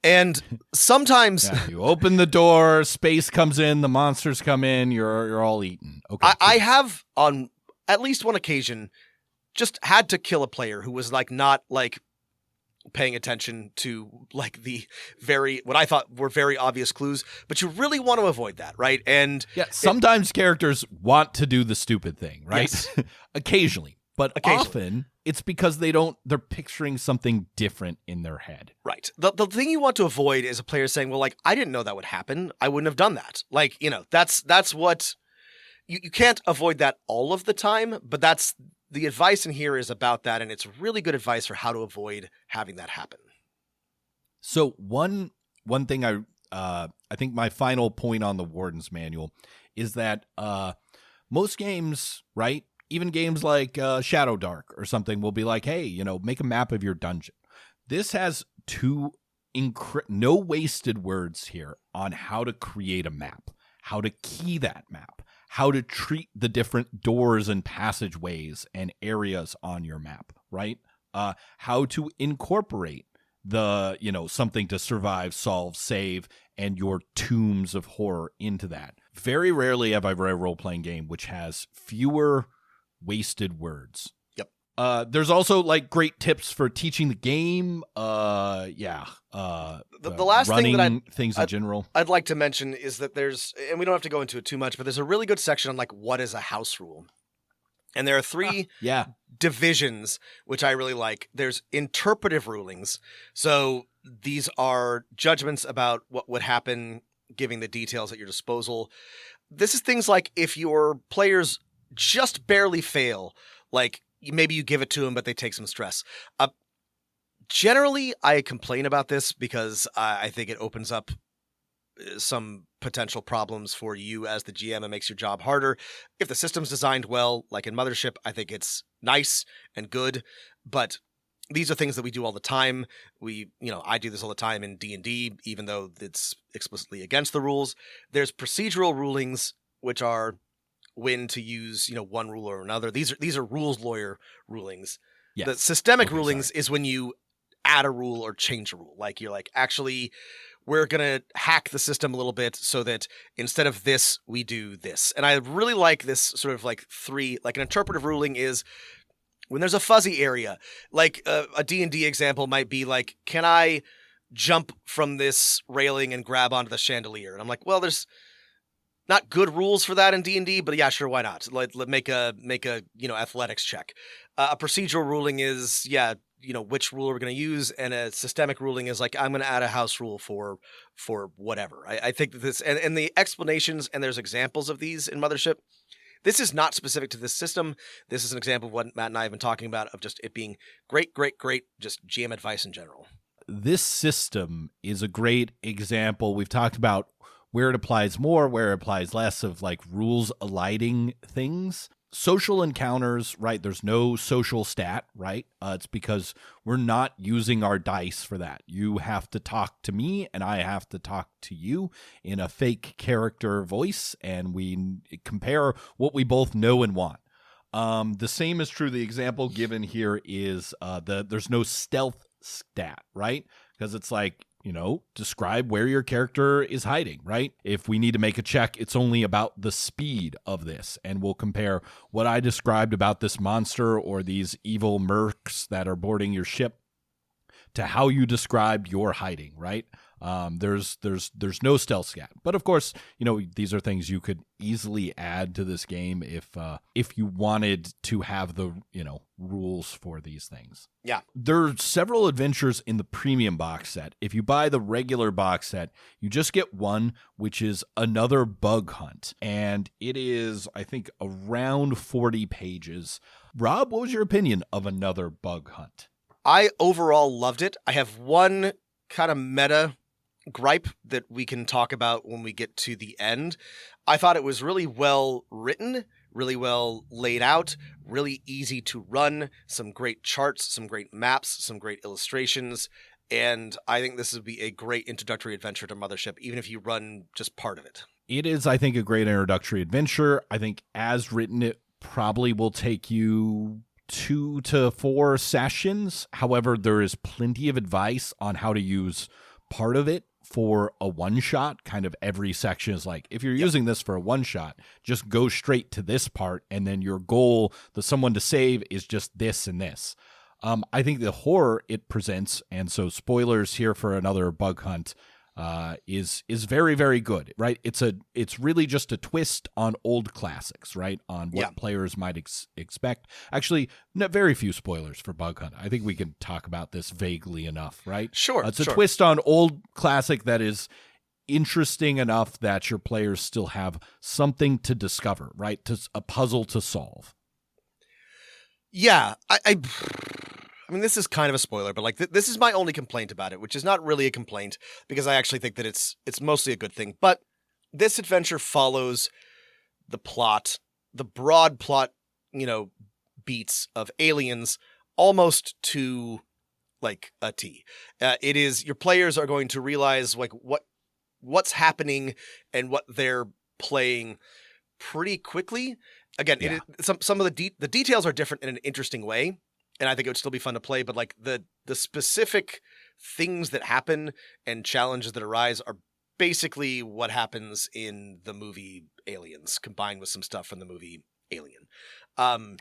And sometimes you open the door, space comes in, the monsters come in, you're all eaten. Okay. I have, on at least one occasion, just had to kill a player who was not paying attention to the what I thought were very obvious clues, but you really want to avoid that, right? And sometimes characters want to do the stupid thing, right? Yes. Occasionally, but often it's because they're picturing something different in their head. Right. The thing you want to avoid is a player saying, well, I didn't know that would happen. I wouldn't have done that. That's what you can't avoid that all of the time, but that's the advice in here is about that, and it's really good advice for how to avoid having that happen. So one thing I think my final point on the Warden's Manual is that most games, right, even games like Shadow Dark or something, will be like, hey, make a map of your dungeon. This has no wasted words here on how to create a map, how to key that map, how to treat the different doors and passageways and areas on your map, right? How to incorporate the, something to survive, solve, save, and your tombs of horror into that. Very rarely have I read a role-playing game which has fewer wasted words. Yep. There's also great tips for teaching the game. The last running thing that things in general I'd like to mention is that there's, and we don't have to go into it too much, but there's a really good section on what is a house rule. And there are 3 divisions, which I really like. There's interpretive rulings. So these are judgments about what would happen, giving the details at your disposal. This is things like if your players just barely fail. Like maybe you give it to them, but they take some stress. Generally, I complain about this because I think it opens up some potential problems for you as the GM and makes your job harder. If the system's designed well, like in Mothership, I think it's nice and good, but these are things that we do all the time. I do this all the time in D&D, even though it's explicitly against the rules. There's procedural rulings, which are when to use, one rule or another. These are rules lawyer rulings. Yes. The systemic rulings is when you add a rule or change a rule. Like you're like, actually, we're going to hack the system a little bit so that instead of this, we do this. And I really like this sort of like an interpretive ruling is when there's a fuzzy area, like a D&D example might be like, can I jump from this railing and grab onto the chandelier? And I'm like, well, there's not good rules for that in D&D, but yeah, sure, why not? Make a athletics check. A procedural ruling is, which rule we're going to use, and a systemic ruling is like, I'm going to add a house rule for whatever. I think that this, and the explanations, and there's examples of these in Mothership. This is not specific to this system. This is an example of what Matt and I have been talking about, of just it being great, just GM advice in general. This system is a great example. We've talked about where it applies more, where it applies less, of like rules aligning things. Social encounters, right? There's no social stat, right? It's because we're not using our dice for that. You have to talk to me and I have to talk to you in a fake character voice, and we compare what we both know and want. The same is true. The example given here is there's no stealth stat, right? Because it's like, describe where your character is hiding, right? If we need to make a check, it's only about the speed of this. And we'll compare what I described about this monster or these evil mercs that are boarding your ship to how you describe your hiding, right? There's no stealth stat, but of course, these are things you could easily add to this game if you wanted to have the rules for these things. Yeah, there are several adventures in the premium box set. If you buy the regular box set, you just get one, which is Another Bug Hunt, and it is, I think, around 40 pages. Rob, what was your opinion of Another Bug Hunt? I overall loved it. I have one kind of meta gripe that we can talk about when we get to the end. I thought it was really well written, really well laid out, really easy to run, some great charts, some great maps, some great illustrations, and I think this would be a great introductory adventure to Mothership, even if you run just part of it. It is, I think, a great introductory adventure. I think as written, it probably will take you 2 to 4 sessions. However, there is plenty of advice on how to use part of it for a one-shot. Kind of every section is like, if you're using this for a one-shot, just go straight to this part, and then your goal, the someone to save, is just this and this. I think the horror it presents, and so spoilers here for Another Bug Hunt, is very, very good, right? It's really just a twist on old classics, right? On what players might expect. Actually, very few spoilers for Bug Hunt. I think we can talk about this vaguely enough, right? Sure. It's a twist on old classic that is interesting enough that your players still have something to discover, right? A puzzle to solve. Yeah, I mean, this is kind of a spoiler, but like this is my only complaint about it, which is not really a complaint because I actually think that it's mostly a good thing. But this adventure follows the plot, the broad plot, beats of Aliens almost to like a T. It is, your players are going to realize like what's happening and what they're playing pretty quickly. Again, some of the details are different in an interesting way. And I think it would still be fun to play, but like the specific things that happen and challenges that arise are basically what happens in the movie Aliens, combined with some stuff from the movie Alien. Down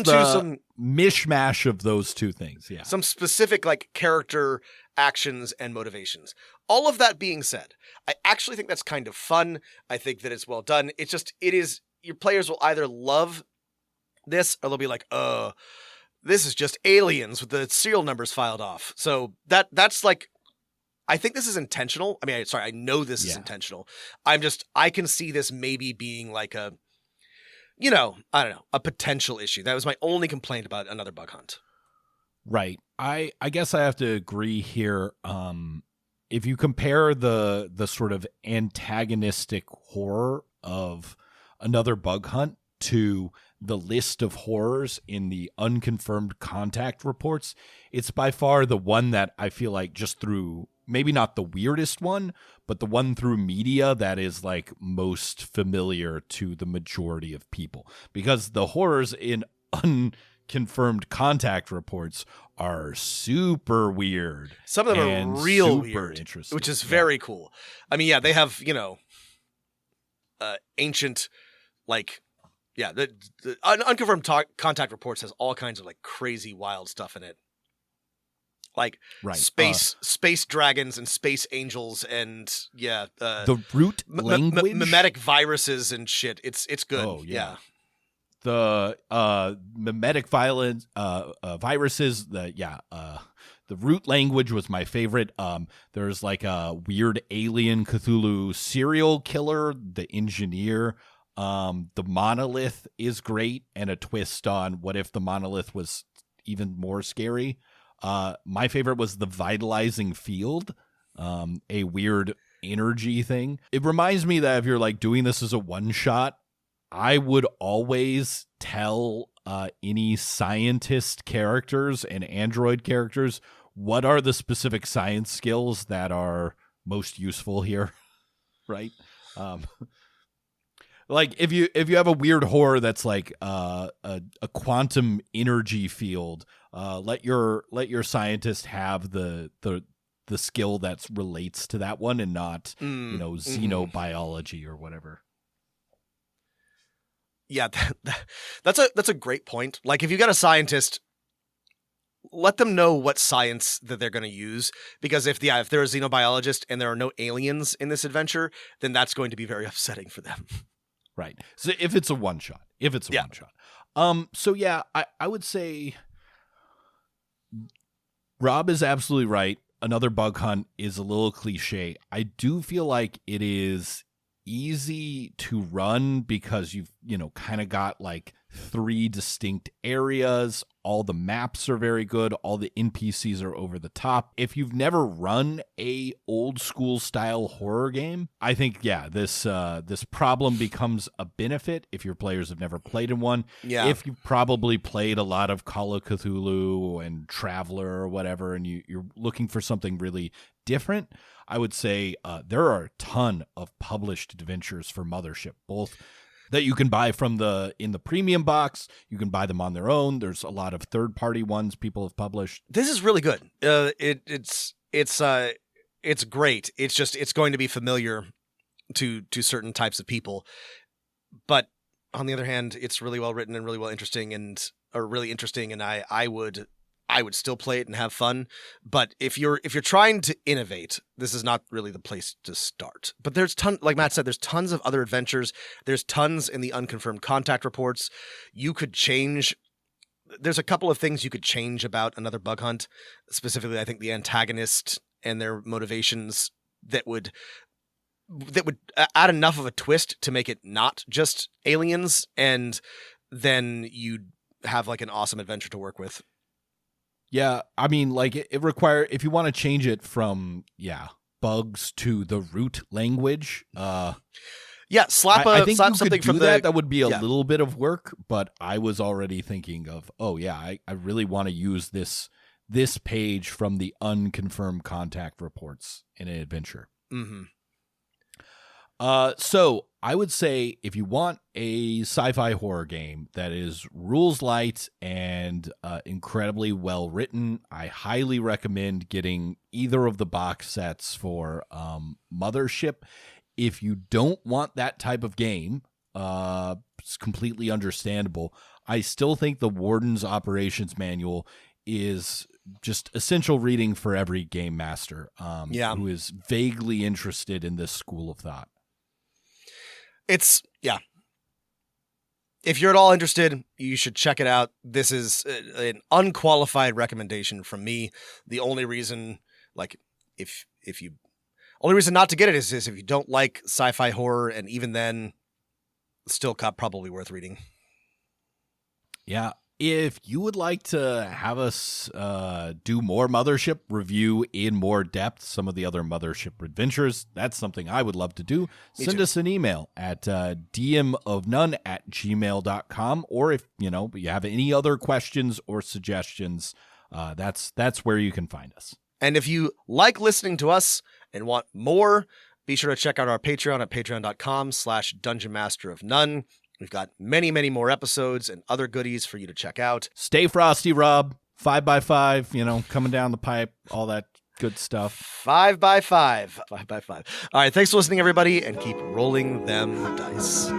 to some mishmash of those two things. Yeah, some specific like character actions and motivations. All of that being said, I actually think that's kind of fun. I think that it's well done. It is, your players will either love this or they'll be like, this is just Aliens with the serial numbers filed off. So that's like, I think this is intentional. I mean, I know this is intentional. I can see this maybe being like I don't know, a potential issue. That was my only complaint about Another Bug Hunt. Right. I guess I have to agree here. If you compare the sort of antagonistic horror of Another Bug Hunt to the list of horrors in the unconfirmed contact reports, it's by far the one that I feel like just through, maybe not the weirdest one, but the one through media that is like most familiar to the majority of people. Because the horrors in unconfirmed contact reports are super weird. Some of them are real weird, interesting, which is very cool. I mean, yeah, they have, ancient, like, yeah, the unconfirmed contact reports has all kinds of like crazy wild stuff in it. Like space dragons and space angels and the root language, mimetic viruses and shit. It's good. Oh yeah. The mimetic viruses. The root language was my favorite. There's like a weird alien Cthulhu serial killer, the engineer. The monolith is great, and a twist on what if the monolith was even more scary. My favorite was the vitalizing field, a weird energy thing. It reminds me that if you're like doing this as a one shot, I would always tell any scientist characters and android characters what are the specific science skills that are most useful here, right? Like if you have a weird horror that's like a quantum energy field, let your scientist have the skill that relates to that one and not xenobiology or whatever. Yeah, that's a great point. Like if you got a scientist, let them know what science that they're going to use, because if they're a xenobiologist and there are no aliens in this adventure, then that's going to be very upsetting for them. Right. So if it's a one shot, one shot. So yeah, I would say Rob is absolutely right. Another Bug Hunt is a little cliche. I do feel like it is easy to run because you've, kind of got like 3 distinct areas. All the maps are very good. All the NPCs are over the top. If you've never run a old school style horror game, I think, this problem becomes a benefit if your players have never played in one. Yeah. If you've probably played a lot of Call of Cthulhu and Traveler or whatever, and you're looking for something really different, I would say there are a ton of published adventures for Mothership, both that you can buy in the premium box. You can buy them on their own. There's a lot of third-party ones people have published. This is really good. It's great. It's just it's going to be familiar to certain types of people, but on the other hand, it's really well written and really interesting. And I would still play it and have fun. But if you're trying to innovate, this is not really the place to start. But there's like Matt said, there's tons of other adventures. There's tons in the unconfirmed contact reports. You could change. There's a couple of things you could change about Another Bug Hunt. Specifically, I think the antagonist and their motivations that would add enough of a twist to make it not just aliens, and then you'd have like an awesome adventure to work with. Yeah, I mean, like it if you want to change it from bugs to the root language. Slap I think slap you something could do from that. That would be a little bit of work, but I was already thinking of, I really want to use this page from the unconfirmed contact reports in an adventure. Mm-hmm. So I would say if you want a sci-fi horror game that is rules light and incredibly well written, I highly recommend getting either of the box sets for Mothership. If you don't want that type of game, it's completely understandable. I still think the Warden's Operations Manual is just essential reading for every game master who is vaguely interested in this school of thought. If you're at all interested, you should check it out. This is an unqualified recommendation from me. The only reason, only reason not to get it is if you don't like sci-fi horror, and even then, still probably worth reading. Yeah. If you would like to have us do more Mothership, review in more depth some of the other Mothership adventures, that's something I would love to do. Send us an email at dmofnone@gmail.com. Or if you have any other questions or suggestions, that's where you can find us. And if you like listening to us and want more, be sure to check out our Patreon at patreon.com/dungeonmasterofnone. We've got many, many more episodes and other goodies for you to check out. Stay frosty, Rob. 5x5, coming down the pipe, all that good stuff. 5x5. 5x5. All right, thanks for listening, everybody, and keep rolling them dice.